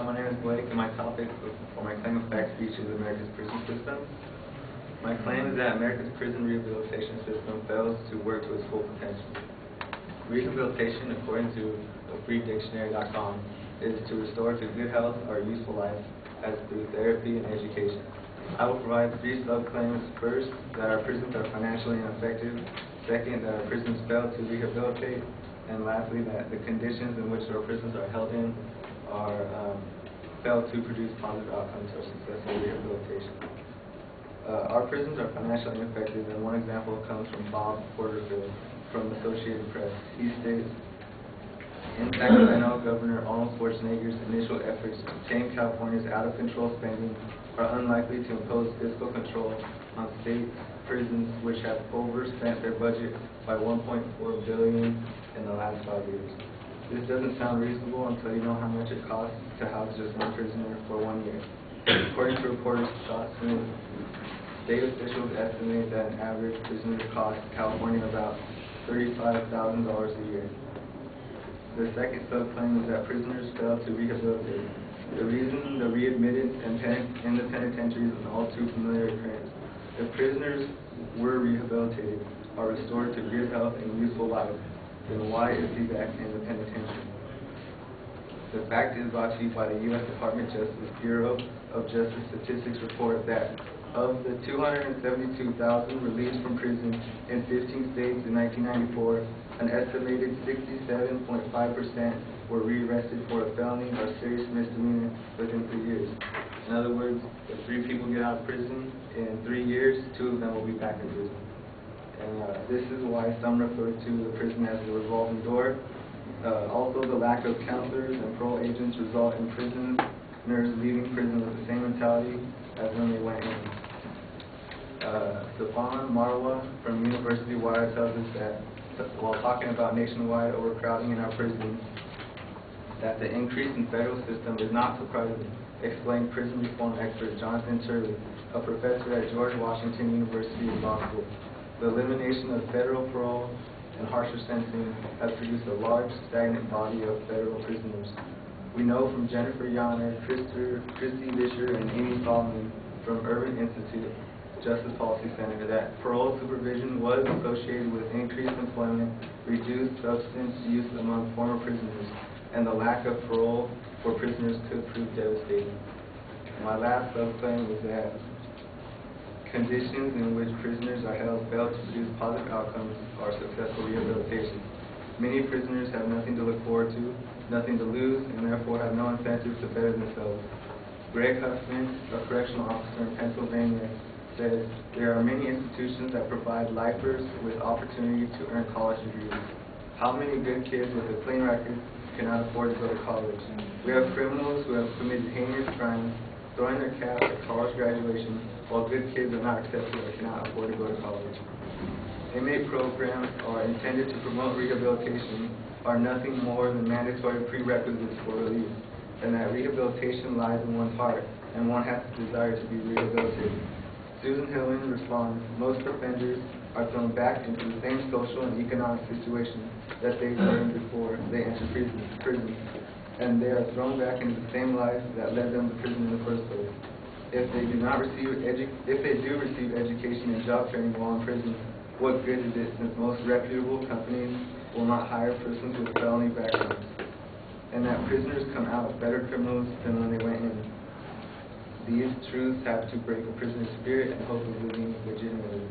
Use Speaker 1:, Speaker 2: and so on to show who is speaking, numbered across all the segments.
Speaker 1: My name is Blake, and my topic for my claim of fact speech is America's prison system. My claim is that America's prison rehabilitation system fails to work to its full potential. Rehabilitation, according to freedictionary.com, is to restore to good health or useful life as through therapy and education. I will provide 3 sub-claims. First, that our prisons are financially ineffective. Second, that our prisons fail to rehabilitate. And lastly, that the conditions in which our prisons are held in fail to produce positive outcomes or successful rehabilitation. Our prisons are financially ineffective, and one example comes from Bob Porterfield from Associated Press. He states, in Sacramento, Governor Arnold Schwarzenegger's initial efforts to tame California's out-of-control spending are unlikely to impose fiscal control on state prisons, which have overspent their budget by $1.4 billion in the last 5 years. This doesn't sound reasonable until you know how much it costs to house just one prisoner for 1 year. According to reporters Scott Smith, state officials estimate that an average prisoner costs California about $35,000 a year. The second subclaim is that prisoners fail to rehabilitate. The reason the readmitted in the penitentiaries is all too familiar occurrence. If prisoners were rehabilitated or restored to good health and useful life, then why is he back in the penitentiary? The fact is brought to you by the U.S. Department of Justice Bureau of Justice Statistics report that of the 272,000 released from prison in 15 states in 1994, an estimated 67.5% were rearrested for a felony or serious misdemeanor within 3 years. In other words, if 3 people get out of prison, in 3 years, 2 of them will be back in prison. And this is why some refer to the prison as the revolving door. Also, the lack of counselors and parole agents result in prisoners leaving prison with the same mentality as when they went in. Stefan Marwa from University Wire tells us that, while talking about nationwide overcrowding in our prisons, that the increase in federal system is not surprising, explained prison reform expert Jonathan Turley, a professor at George Washington University Law School. The elimination of federal parole and harsher sentencing has produced a large, stagnant body of federal prisoners. We know from Jennifer Yonner, Christy Vischer, and Amy Solomon from Urban Institute Justice Policy Center that parole supervision was associated with increased employment, reduced substance use among former prisoners, and the lack of parole for prisoners could prove devastating. My last subclaim is that conditions in which prisoners are held fail to produce positive outcomes or successful rehabilitation. Many prisoners have nothing to look forward to, nothing to lose, and therefore have no incentive to better themselves. Greg Huffman, a correctional officer in Pennsylvania, says there are many institutions that provide lifers with opportunities to earn college degrees. How many good kids with a clean record cannot afford to go to college? We have criminals who have committed heinous crimes, throwing their caps at college graduation, while good kids are not accepted or cannot afford to go to college. Inmate programs are intended to promote rehabilitation are nothing more than mandatory prerequisites for release, and that rehabilitation lies in one's heart, and one has to desire to be rehabilitated. Susan Hillen responds, most offenders are thrown back into the same social and economic situation that they were in before they enter prison, and they are thrown back into the same life that led them to prison in the first place. If they do receive education and job training while in prison, what good is it, since most reputable companies will not hire persons with felony backgrounds, and that prisoners come out better criminals than when they went in. These truths have to break a prisoner's spirit and hope of living legitimately.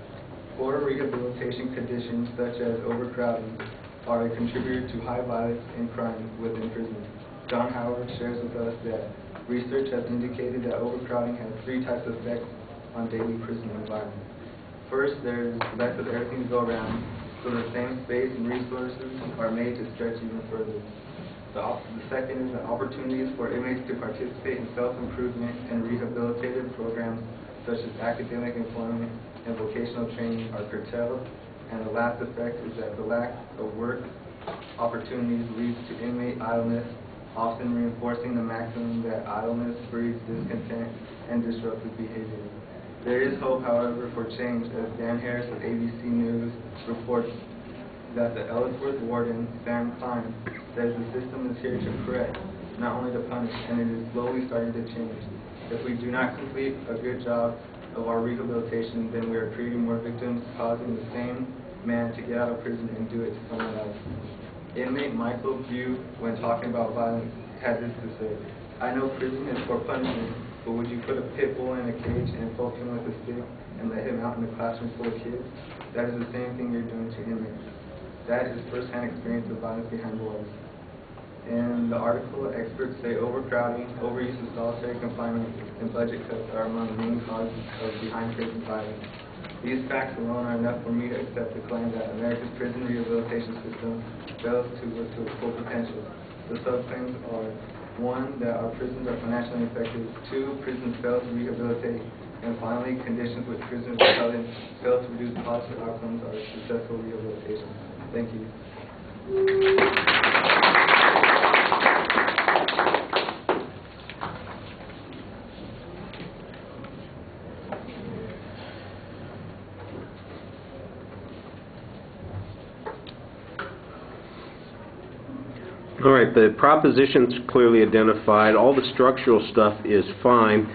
Speaker 1: Poor rehabilitation conditions such as overcrowding are a contributor to high violence and crime within prisons. John Howard shares with us that research has indicated that overcrowding has 3 types of effects on daily prison environment. First, there is less of everything to go around, so the same space and resources are made to stretch even further. The second is that opportunities for inmates to participate in self-improvement and rehabilitative programs such as academic employment and vocational training are curtailed. And the last effect is that the lack of work opportunities leads to inmate idleness, often reinforcing the maxim that idleness breeds discontent and disruptive behavior. There is hope, however, for change, as Dan Harris of ABC News reports that the Ellsworth warden, Sam Klein, says the system is here to correct not only to punish, and it is slowly starting to change. If we do not complete a good job of our rehabilitation, then we are creating more victims, causing the same man to get out of prison and do it to someone else. Inmate Michael Bew, when talking about violence, had this to say: "I know prison is for punishment, but would you put a pit bull in a cage and poke him with a stick and let him out in a classroom full of kids? That is the same thing you're doing to inmates." That is first-hand experience of violence behind bars. In the article, experts say overcrowding, overuse of solitary confinement, and budget cuts are among the main causes of behind-prison violence. These facts alone are enough for me to accept the claim that America's prison rehabilitation system fails to live to its full potential. The sub-claims are: 1, that our prisons are financially ineffective; 2, prisons fail to rehabilitate; and finally, conditions which prisoners are held in fail to produce positive outcomes are successful rehabilitation. Thank you.
Speaker 2: All right, the proposition's clearly identified. All the structural stuff is fine.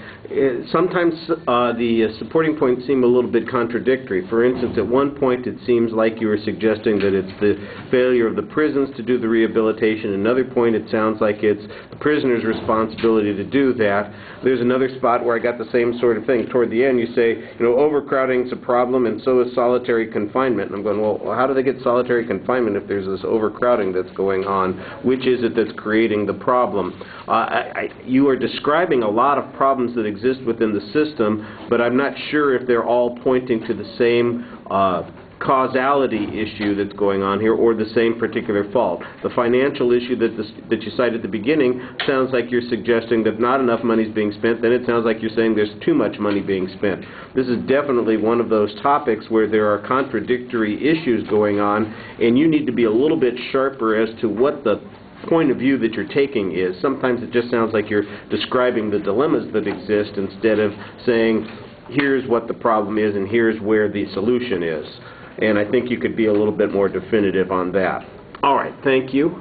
Speaker 2: Sometimes the supporting points seem a little bit contradictory. For instance, at one point it seems like you were suggesting that it's the failure of the prisons to do the rehabilitation. Another point, it sounds like it's the prisoner's responsibility to do that. There's another spot where I got the same sort of thing. Toward the end you say, overcrowding's a problem and so is solitary confinement. And I'm going, well, how do they get solitary confinement if there's this overcrowding that's going on? Which is it that's creating the problem? You are describing a lot of problems that exist within the system, but I'm not sure if they're all pointing to the same causality issue that's going on here or the same particular fault. The financial issue that you cited at the beginning sounds like you're suggesting that not enough money is being spent. Then it sounds like you're saying there's too much money being spent. This is definitely one of those topics where there are contradictory issues going on, and you need to be a little bit sharper as to what the point of view that you're taking is. Sometimes it just sounds like you're describing the dilemmas that exist instead of saying, here's what the problem is and here's where the solution is. And I think you could be a little bit more definitive on that. All right, thank you.